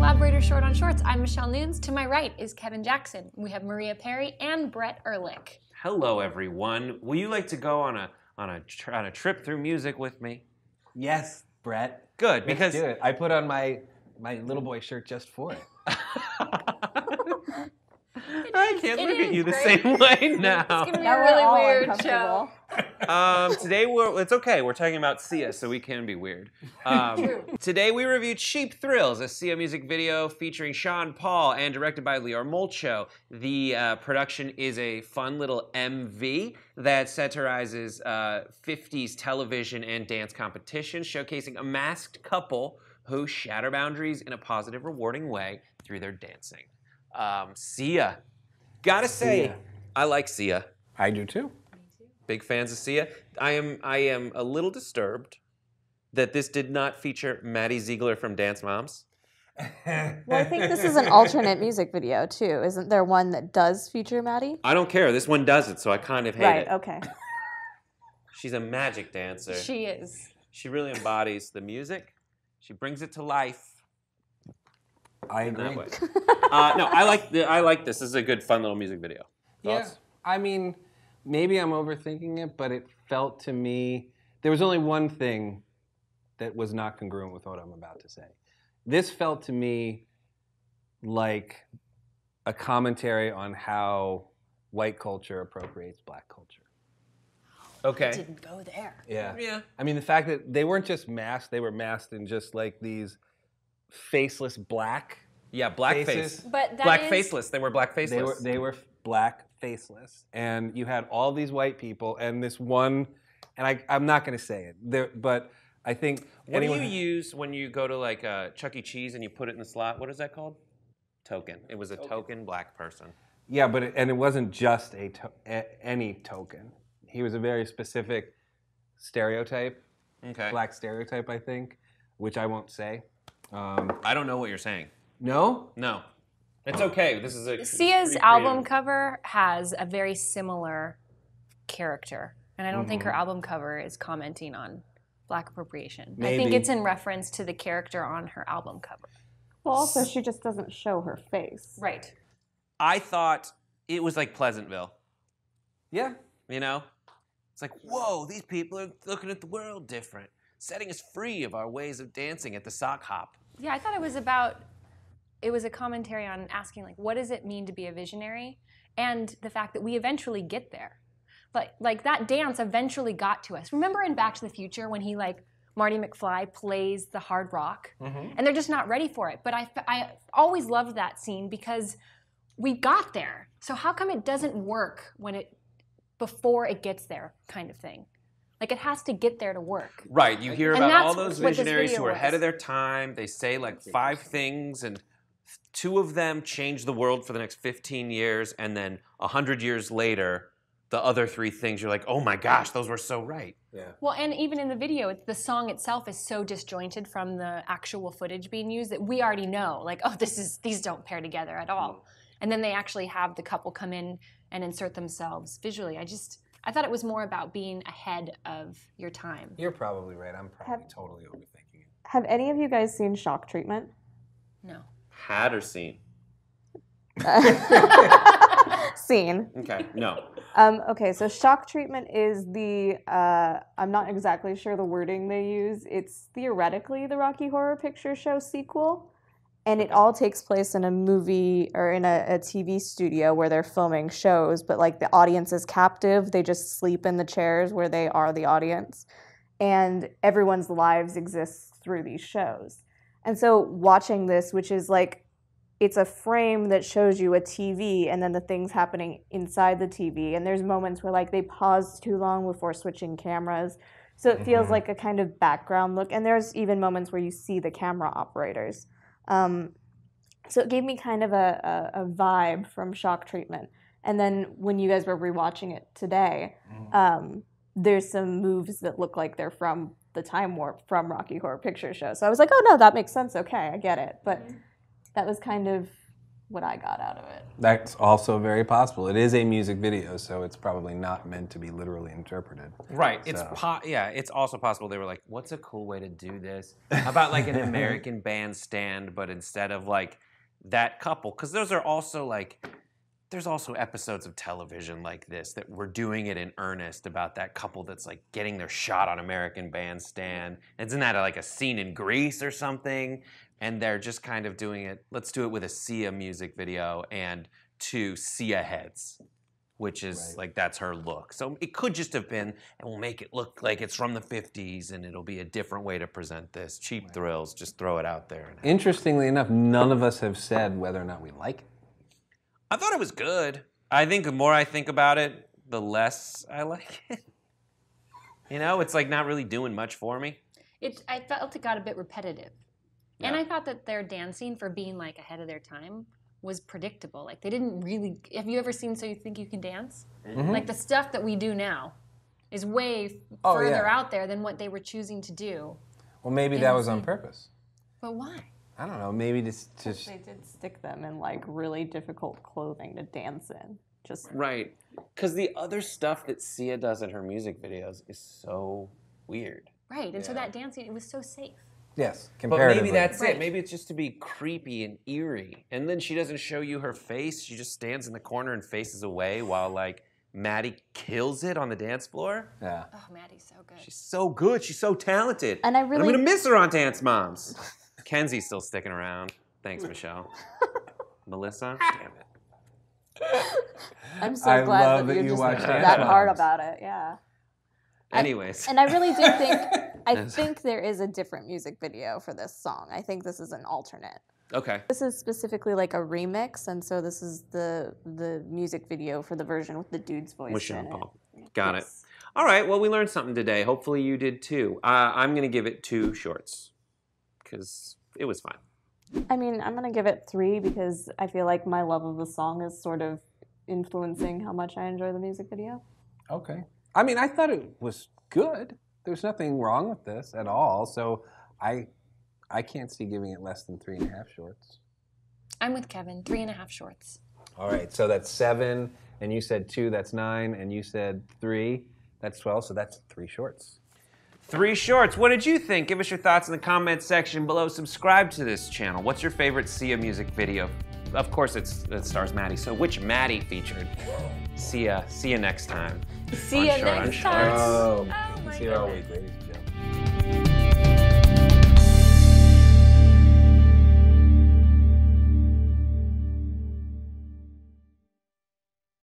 Collaborator Short on Shorts. I'm Michelle Nunes. To my right is Kevin Jackson. We have Maria Perry and Brett Erlich. Hello, everyone. Will you like to go on a trip through music with me? Yes, Brett. Good, Let's do it. I put on my little boy shirt just for it. I can't look at you the same way now. It's going to be a really weird show. Today it's okay. We're talking about Sia, so we can be weird. Today we reviewed Cheap Thrills, a Sia music video featuring Sean Paul and directed by Lior Molcho. The production is a fun little MV that satirizes 50s television and dance competitions, showcasing a masked couple who shatter boundaries in a positive, rewarding way through their dancing. Sia. Gotta say, I like Sia. I do too. Big fans of Sia. I am a little disturbed that this did not feature Maddie Ziegler from Dance Moms. Well, I think this is an alternate music video too. Isn't there one that does feature Maddie? I don't care. This one doesn't, so I kind of hate it. Right, okay. She's a magic dancer. She is. She really embodies the music. She brings it to life. I agree. That way. No, I like this. This is a good, fun little music video. Thoughts? Yeah, I mean, maybe I'm overthinking it, but it felt to me, there was only one thing that was not congruent with what I'm about to say. This felt to me like a commentary on how white culture appropriates black culture. Okay. I didn't go there. Yeah. I mean, the fact that they weren't just masked, they were masked in just like these faceless black Yeah, black faces. face. But that Black is, faceless. They were black faceless. They were black faceless, and you had all these white people, and this one, and I'm not going to say it, but I think What do you use when you go to like Chuck E. Cheese and you put it in the slot? What is that called? Token. It was a token black person. Yeah, but it wasn't just any token. He was a very specific stereotype, Okay. black stereotype, I think, which I won't say. I don't know what you're saying. No? No. It's okay. This is a Sia's pretty album creative. cover has a very similar character. And I don't think her album cover is commenting on black appropriation. I think Maybe. it's in reference to the character on her album cover. Well, also, she just doesn't show her face. Right. I thought it was like Pleasantville. Yeah. You know? It's like, whoa, these people are looking at the world different, setting us free of our ways of dancing at the sock hop. Yeah, I thought it was a commentary on asking, like, what does it mean to be a visionary? And the fact that we eventually get there. Like that dance eventually got to us. Remember in Back to the Future when Marty McFly plays the hard rock? And they're just not ready for it. But I always loved that scene because we got there. So how come it doesn't work before it gets there, kind of thing? Like, it has to get there to work. Right, you hear And about all that's those what this visionaries video who are ahead was. of their time. They say like 5 things, and 2 of them change the world for the next 15 years, and then 100 years later, the other 3 things, you're like, oh my gosh, those were so right. Yeah. Well, and even in the video, the song itself is so disjointed from the actual footage being used that we already know, like, oh, these don't pair together at all. And then they actually have the couple come in and insert themselves visually. I thought it was more about being ahead of your time. You're probably right. I'm probably totally overthinking it. Have any of you guys seen Shock Treatment? No. Had or seen? Seen. Okay, no. Okay, so Shock Treatment is I'm not exactly sure the wording they use. It's theoretically the Rocky Horror Picture Show sequel. And it all takes place in a movie or in a TV studio where they're filming shows, but like the audience is captive. They just sleep in the chairs where they are the audience. And everyone's lives exist through these shows. And so watching this, which is like, it's a frame that shows you a TV and then the things happening inside the TV. And there's moments where like they pause too long before switching cameras. So it feels like a kind of background look. And there's even moments where you see the camera operators. So it gave me kind of a vibe from Shock Treatment. And then when you guys were rewatching it today, there's some moves that look like they're from the time warp from Rocky Horror Picture Show. So I was like, oh no, that makes sense. Okay, I get it. But that was kind of what I got out of it. That's also very possible. It is a music video, so it's probably not meant to be literally interpreted. Right. So. It's also possible they were like, what's a cool way to do this? How about like an American bandstand, but instead of like that couple, because those are also like, there's also episodes of television like this that we're doing it in earnest about that couple that's like getting their shot on American Bandstand. Isn't that like a scene in Greece or something? And they're just kind of doing it, let's do it with a Sia music video and 2 Sia heads, which is like, that's her look. So it could just have been, and we'll make it look like it's from the 50s and it'll be a different way to present this. Cheap Thrills, just throw it out there. Interestingly enough, none of us have said whether or not we like it. I thought it was good. I think the more I think about it, the less I like it. You know, it's like not really doing much for me. I felt it got a bit repetitive. Yeah. And I thought that their dancing, for being like ahead of their time, was predictable. Like they didn't really. Have you ever seen So You Think You Can Dance? Mm-hmm. Like the stuff that we do now is way further out there than what they were choosing to do. Well, maybe that was on purpose. But why? I don't know. Maybe just. They did stick them in like really difficult clothing to dance in. Just Right. Because the other stuff that Sia does in her music videos is so weird. Right. And so that dancing, it was so safe. Yes, But comparatively. maybe that's Right. it. Maybe it's just to be creepy and eerie. And then she doesn't show you her face. She just stands in the corner and faces away while like Maddie kills it on the dance floor. Yeah. Oh, Maddie's so good. She's so good. She's so talented. And I I'm really going to miss her on Dance Moms. Kenzie's still sticking around. Thanks, Michelle. Melissa? Damn it. I'm so I glad love that that you're you just watch Dance that hard Moms. about it. Yeah. Anyways. And I really do think I think there is a different music video for this song. I think this is an alternate. Okay. This is specifically like a remix, and so this is the music video for the version with the dude's voice With in Sean it. Paul. Got it. Yes. All right. Well, we learned something today. Hopefully you did too. I'm going to give it 2 shorts because it was fun. I mean, I'm gonna give it 3 because I feel like my love of the song is sort of influencing how much I enjoy the music video. Okay. I mean, I thought it was good. There's nothing wrong with this at all. So I can't see giving it less than 3.5 shorts. I'm with Kevin. 3.5 shorts. All right. So that's 7, and you said 2. That's 9, and you said 3. That's 12. So that's 3 shorts. 3 shorts. What did you think? Give us your thoughts in the comments section below. Subscribe to this channel. What's your favorite Sia music video? Of course, it stars Maddie. So which Maddie featured? See ya next time. See you On Short on next Shorts. time. Oh, Oh you my see it all goodness. week, ladies.